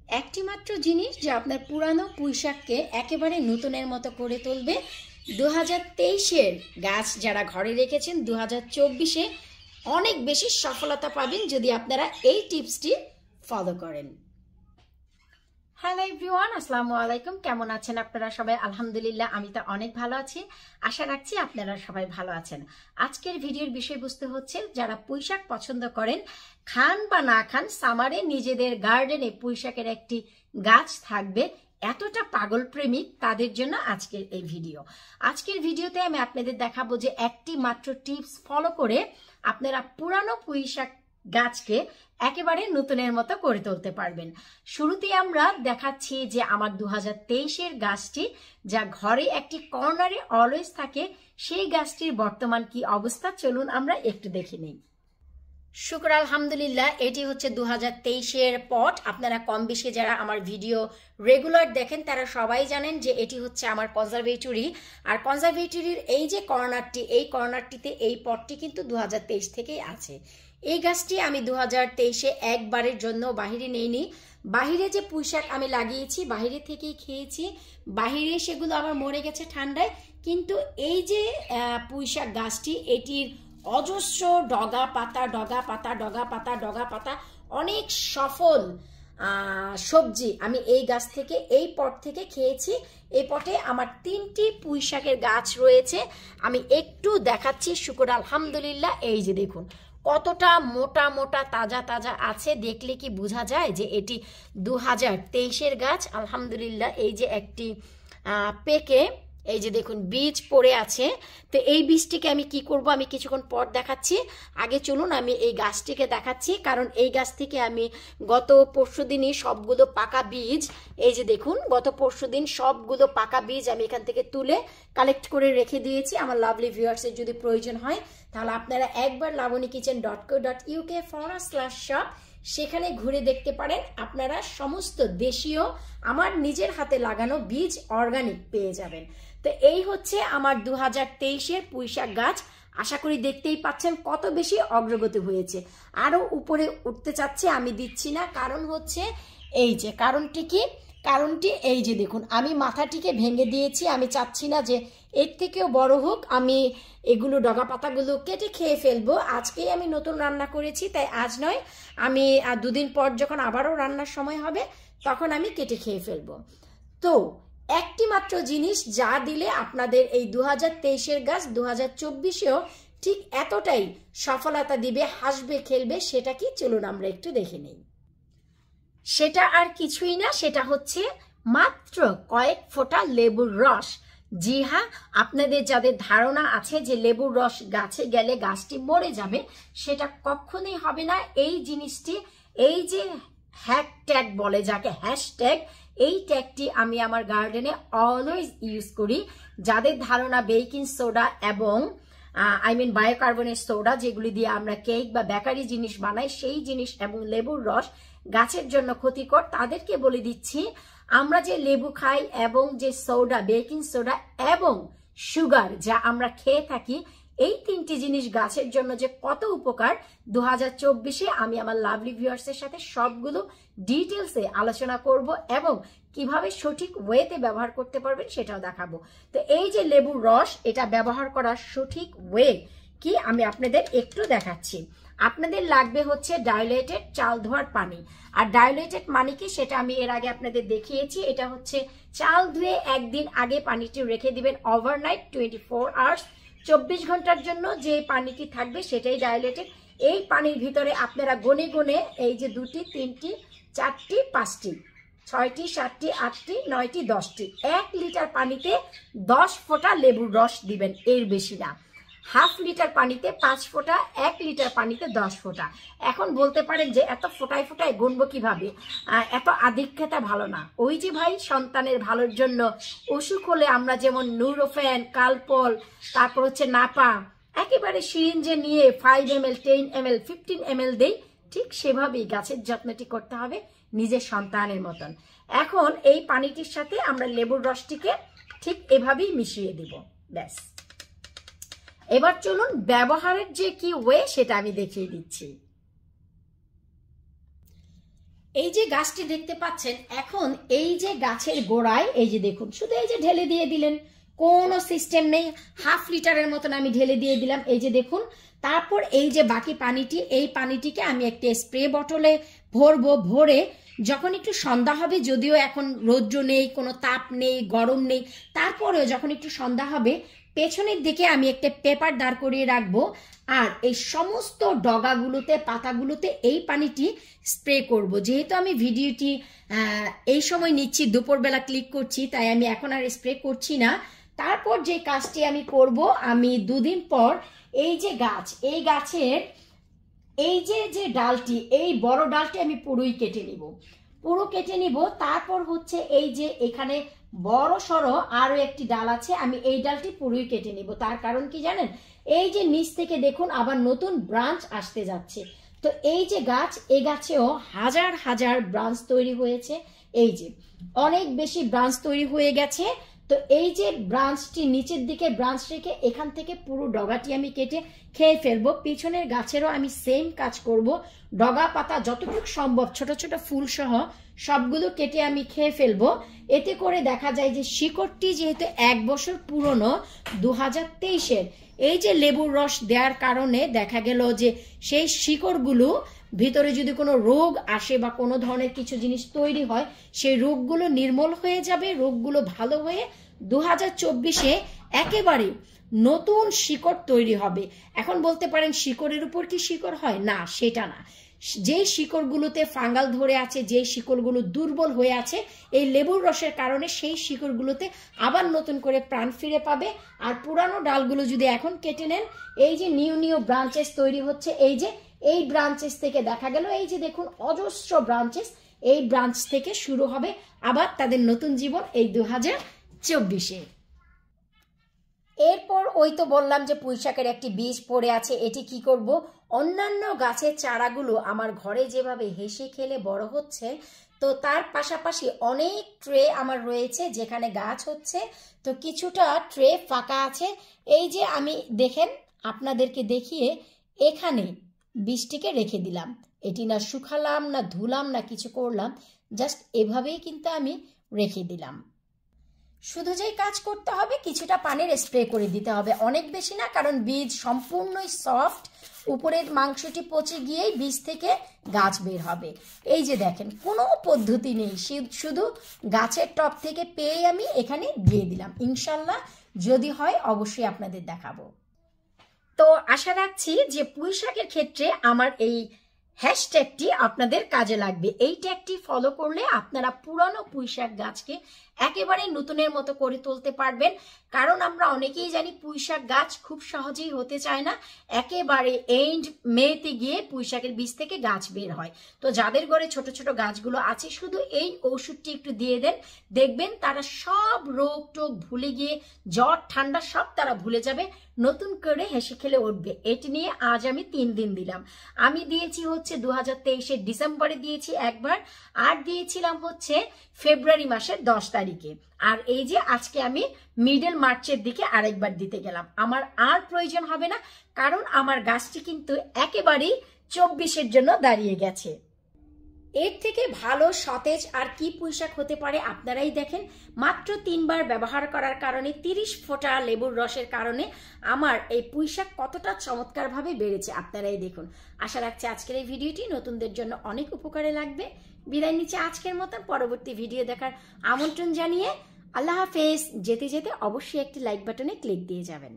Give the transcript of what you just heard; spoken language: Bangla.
একটি মাত্র জিনিস যা আপনার পুরানো পুঁইশাককে একেবারে নতুনের মতো করে তুলবে। 2023-এর গাছ যারা ঘরে রেখেছেন 2024-এ অনেক বেশি সফলতা পাবেন যদি আপনারা এই টিপসটি ফলো করেন। হ্যালো এভরিওয়ান, আসসালামু আলাইকুম। কেমন আছেন আপনারা সবাই? আলহামদুলিল্লাহ, আমি তো অনেক ভালো আছি। আশা রাখছি আপনারা সবাই ভালো আছেন। আজকের ভিডিওর বিষয়বস্তু হচ্ছে, যারা পুঁইশাক পছন্দ করেন, খান বা না খান, সামারে নিজেদের গার্ডেনে পুঁইশাকের একটি গাছ থাকবে, এতটা পাগল প্রেমিক তাদের জন্য আজকের এই ভিডিও। আজকের ভিডিওতে আমি আপনাদের দেখাবো যে একটি মাত্র টিপস ফলো করে আপনারা পুরানো পুঁইশাক গাছকে একেবারে নতুনের মতো করে তুলতে পারবেন। শুরুতে আমরা দেখাচ্ছি যে আমার 2023-এর গাছটি যা ঘরে একটি কর্নারে অলওয়েজ থাকে, সেই গাছটির বর্তমান কি অবস্থা, চলুন আমরা একটু দেখে নিই। শুকর আলহামদুলিল্লাহ, এটি হচ্ছে 2023-এর পট। আপনারা কম বেশি যারা আমার ভিডিও রেগুলার দেখেন তারা সবাই জানেন যে এটি হচ্ছে আমার কনজারভেটরি। আর কনজারভেটরির এই যে কর্নারটি, এই কর্নারটিতে এই পটটি কিন্তু 2023 থেকেই আছে। এই গাছটি আমি 2023-এ একবারের জন্য বাহিরে নেইনি। বাহিরে যে পুঁইশাক আমি লাগিয়েছি বাহিরে থেকেই খেয়েছি, বাহিরে সেগুলো আমার মরে গেছে ঠান্ডায়। কিন্তু এই যে পুঁইশাক গাছটি, এটির অজস্র ডগা পাতা, ডগা পাতা, ডগা পাতা, ডগা পাতা, অনেক সফল সবজি আমি এই গাছ থেকে, এই পট থেকে খেয়েছি। এই পটে আমার 3টি পুঁইশাকের গাছ রয়েছে। আমি একটু দেখাচ্ছি। শুকর আলহামদুলিল্লাহ, এই যে দেখুন কতটা মোটা মোটা তাজা তাজা আছে। দেখলে কি বোঝা যায় যে এটি 2023-এর গাছ? আলহামদুলিল্লাহ, এই যে একটি পেকে, এই যে দেখুন বীজ পড়ে আছে। তো এই বীজটিকে আমি কি করব, আমি কিছুক্ষণ পর দেখাচ্ছি। আগে চলুন আমি এই গাছটিকে দেখাচ্ছি, কারণ এই গাছ থেকে আমি গত পরশুদিনই সবগুলো পাকা বীজ, এই যে দেখুন গত পরশুদিন সবগুলো পাকা বীজ আমি এখান থেকে তুলে কালেক্ট করে রেখে দিয়েছি। আমার লাভলি ভিউয়ার্সের যদি প্রয়োজন হয় তাহলে আপনারা একবার lavanikichen.co.uk/shop সেখানে ঘুরে দেখতে পারেন। আপনারা সমস্ত দেশীয় আমার নিজের হাতে লাগানো বীজ অর্গানিক পেয়ে যাবেন। তো এই হচ্ছে আমার 2023-এর পুঁইশাক গাছ। আশা করি দেখতেই পাচ্ছেন কত বেশি অগ্রগতি হয়েছে। আরো উপরে উঠতে চাচ্ছে, আমি দিচ্ছি না। কারণ হচ্ছে এই যে কারণটি কি, কারণটি এই যে দেখুন আমি মাথাটিকে ভেঙে দিয়েছি। আমি চাচ্ছি না যে এর থেকেও বড় হোক। আমি এগুলো ডগা পাতাগুলো কেটে খেয়ে ফেলবো। আজকেই আমি নতুন রান্না করেছি, তাই আজ নয়, আমি 2 দিন পর যখন আবারও রান্নার সময় হবে তখন আমি কেটে খেয়ে ফেলবো। তো একটি মাত্র জিনিস যা দিলে আপনাদের এই 2023-এর গাছ 2024-এও ঠিক এতটাই সফলতা দিবে, হাসবে, খেলবে, সেটা কি চলুন আমরা একটু দেখে নিই। সেটা আর কিছুই না, সেটা হচ্ছে মাত্র কয়েক ফোঁটা লেবুর রস। জি হ্যাঁ, আপনাদের যাদের ধারণা আছে যে লেবুর রস গাছে গেলে গাছটি মরে যাবে, সেটা কখনোই হবে না। এই জিনিসটি, এই যে হ্যাশট্যাগ বলে যাকে, হ্যাশট্যাগ, এই ট্যাগটি আমি আমার গার্ডেনে অলওয়েজ ইউজ করি। যাদের ধারণা বেকিং সোডা এবং বায়োকার্বনেট সোডা, যেগুলি দিয়ে আমরা কেক বা বেকারি জিনিস বানাই, সেই জিনিস এবং লেবুর রস গাছের জন্য ক্ষতিকর, তাদেরকে বলে দিচ্ছি আমরা যে লেবু খাই এবং যে সোডা, বেকিং সোডা এবং সুগার যা আমরা খেয়ে থাকি, এই 3টি জিনিস গাছের জন্য যে কত উপকার, 2024-এ আমি আমার লাভলি ভিউয়ার্সের সাথে সবগুলো ডিটেলসে আলোচনা করব এবং কিভাবে সঠিক ওয়েতে ব্যবহার করতে পারবেন সেটাও দেখাবো। তো এই যে লেবুর রস, এটা ব্যবহার করার সঠিক ওয়ে কি আমি আপনাদের একটু দেখাচ্ছি। আপনাদের লাগবে হচ্ছে ডাইলেটেড চাল ধোয়ার পানি। আর ডাইলেটেড মানে কি সেটা আমি এর আগে আপনাদের দেখিয়েছি। এটা হচ্ছে চাল ধুয়ে একদিন আগে পানিটি রেখে দিবেন ওভারনাইট, 24 আওয়ার্স, 24 ঘন্টার জন্য যে পানিটি থাকবে সেটাই ডাইলেটেড। এই পানির ভিতরে আপনারা গনে গনে এই যে 2টি, 3টি, 4টি, 5টি, 6টি, 7টি, 8টি, 9টি, 10টি, 1 লিটার পানিতে 10 ফোঁটা লেবুর রস দিবেন, এর বেশি না। হাফ লিটার পানিতে 5 ফোঁটা, 1 লিটার পানিতে 10 ফোঁটা। এখন বলতে পারেন যে এত ফোঁটায় ফোঁটায় গুনবো কিভাবে, এত আধিক্যতা ভালো না। ওই যে ভাই, সন্তানের ভালোর জন্য অসুখ হলে আমরা যেমন নুরোফেন, কালপল, তারপর হচ্ছে নাপা একেবারে সিরিঞ্জে নিয়ে 5 ml, 10 ml, 15 ml দেই, ঠিক সেভাবেই গাছের যত্নটি করতে হবে নিজের সন্তানের মতন। এখন এই পানিটির সাথে আমরা লেবুর রসটিকে ঠিক এভাবেই মিশিয়ে দিব, ব্যাস। এবার চলুন ব্যবহারের যে কি ওয়ে সেটা আমি দেখিয়ে দিচ্ছি। এই যে গাছটি দেখতে পাচ্ছেন, এখন এই যে গাছের গোড়ায় এই যে দেখুন, শুধু এই যে ঢেলে দিয়ে দিলেন, কোনো সিস্টেম নেই, হাফ লিটারের মতন আমি ঢেলে দিয়ে দিলাম, এই যে দেখুন। তারপর এই যে বাকি পানিটি, এই পানিটিকে আমি একটা স্প্রে বটলে ভরবো, ভরে যখন একটু সন্ধ্যা হবে, যদিও এখন রৌদ্র নেই, কোনো তাপ নেই, গরম নেই, তারপরেও যখন একটু সন্ধ্যা হবে, পেছনের দিকে আমি একটা পেপার দাঁড় করিয়ে রাখবো, আর এই সমস্ত ডগাগুলোতে, পাতাগুলোতে এই পানিটি স্প্রে করব। যেহেতু আমি ভিডিওটি এই সময় নিচ্ছি, দুপুরবেলা ক্লিক করছি, তাই আমি এখন আর স্প্রে করছি না। তারপর যে কাজটি আমি করব, আমি 2 দিন পর এই যে গাছ, এই গাছের এই যে ডালটি, এই বড় ডালটি আমি পুরোই কেটে নিব, পুরো কেটে নিব। তারপর হচ্ছে এই যে এখানে বড় সড়ো আরো একটি ডাল আছে, আমি এই ডালটি পুরোই কেটে নিব। তার কারণ কি জানেন, এই যে নিচ থেকে দেখুন আবার নতুন ব্রাঞ্চ আসতে যাচ্ছে। তো এই যে গাছ, এই গাছেও হাজার হাজার ব্রাঞ্চ তৈরি হয়েছে, এই যে অনেক বেশি ব্রাঞ্চ তৈরি হয়ে গেছে। তো এই যে ব্রাঞ্চটি, নিচের দিকে ব্রাঞ্চ রেখে এখান থেকে পুরো ডগাটি আমি কেটে খেয়ে ফেলবো। পিছনের গাছেরও আমি সেম কাজ করব, ডগা পাতা যতটুকু সম্ভব ছোট ছোট ফুল সহ সবগুলো কেটে আমি খেয়ে ফেলবো। এতে করে দেখা যায় যে শিকড়টি যেহেতু 1 বছর পুরনো, 2023-এর, এই যে লেবুর রস দেওয়ার কারণে দেখা গেল যে সেই শিকড়গুলো ভিতরে যদি কোনো রোগ আসে বা কোনো ধরনের কিছু জিনিস তৈরি হয়, সেই রোগগুলো নির্মূল হয়ে যাবে, রোগগুলো ভালো হয়ে 2024-এ একেবারে নতুন শিকড় তৈরি হবে। এখন বলতে পারেন শিকড়ের উপর কি শিকড় হয়? না, সেটা না। যেই শিকড়গুলোতে ফাঙ্গাল ধরে আছে, যেই শিকড়গুলো দুর্বল হয়ে আছে, এই লেবুর রসের কারণে সেই শিকড়গুলোতে আবার নতুন করে প্রাণ ফিরে পাবে। আর পুরানো ডালগুলো যদি এখন কেটে নেন, এই যে নিউ ব্রাঞ্চেস তৈরি হচ্ছে, এই যে এই ব্রাঞ্চেস থেকে দেখা গেল, এই যে দেখুন অজস্র ব্রাঞ্চেস, এই ব্রাঞ্চ থেকে শুরু হবে আবার তাদের নতুন জীবন এই 2024-এ। এরপর ওই তো বললাম যে পুঁইশাকের একটি বীজ পড়ে আছে, এটি কি করব, অন্যান্য গাছের চারাগুলো আমার ঘরে যেভাবে হেসে খেলে বড় হচ্ছে, তো তার পাশাপাশি অনেক ট্রে আমার রয়েছে যেখানে গাছ হচ্ছে, তো কিছুটা ট্রে ফাঁকা আছে। এই যে আমি দেখেন, আপনাদেরকে দেখিয়ে এখানে বীজটিকে রেখে দিলাম, এটি না শুকালাম না ধুলাম না কিছু করলাম, জাস্ট এভাবেই কিন্তু আমি রেখে দিলাম। শুধু যেই কাজ করতে হবে, কিছুটা পানির স্প্রে করে দিতে হবে, অনেক বেশি না, কারণ বীজ সম্পূর্ণই সফট, উপরের মাংসটি পচে গিয়েই বীজ থেকে গাছ বের হবে। এই যে দেখেন, কোনো পদ্ধতি নেই, শুধু গাছের টপ থেকে পেয়ে আমি এখানে দিয়ে দিলাম। ইনশাল্লাহ যদি হয় অবশ্যই আপনাদের দেখাবো। তো আশা রাখছি যে পুঁইশাকের ক্ষেত্রে আমার এই হ্যাশট্যাগটি আপনাদের কাজে লাগবে। এই ট্যাগটি ফলো করলে আপনারা পুরানো পুঁইশাক গাছকে একেবারে নতুনের মতো করে তুলতে পারবেন। কারণ আমরা অনেকেই জানি পুঁইশাক গাছ খুব সহজেই হতে চায় না, একেবারে এন্ড মেতে গিয়ে পুঁইশাকের বীজ থেকে গাছ বের হয়। তো যাদের ঘরে ছোট ছোট গাছগুলো আছে, শুধু এই ওষুধটি একটু দিয়ে দেন, দেখবেন তারা সব রোগ টোগ ভুলে গিয়ে, জ্বর ঠান্ডা সব তারা ভুলে যাবে, নতুন করে হেসে খেলে উঠবে। এটি নিয়ে আজ আমি 3 দিন দিলাম। আমি দিয়েছি হচ্ছে 2023-এর ডিসেম্বরে দিয়েছি একবার, আর দিয়েছিলাম হচ্ছে ফেব্রুয়ারি মাসের 10 তারিখে, আর এই যে আজকে আমি মিডল মার্চের দিকে আরেকবার দিতে গেলাম। আমার আর প্রয়োজন হবে না, কারণ আমার গাছটি কিন্তু একেবারেই 24-এর জন্য দাঁড়িয়ে গেছে। এর থেকে ভালো সতেজ আর কি পুঁইশাক হতে পারে আপনারাই দেখেন। মাত্র 3 বার ব্যবহার করার কারণে, 30 ফোঁটা লেবুর রসের কারণে আমার এই পুঁইশাক কতটা চমৎকারভাবে বেড়েছে আপনারাই দেখুন। আশা রাখছি আজকের এই ভিডিওটি নতুনদের জন্য অনেক উপকারে লাগবে। বিদায় নিচ্ছে আজকের মতন, পরবর্তী ভিডিও দেখার আমন্ত্রণ জানিয়ে আল্লাহ হাফেজ। যেতে যেতে অবশ্যই একটি লাইক বাটনে ক্লিক দিয়ে যাবেন।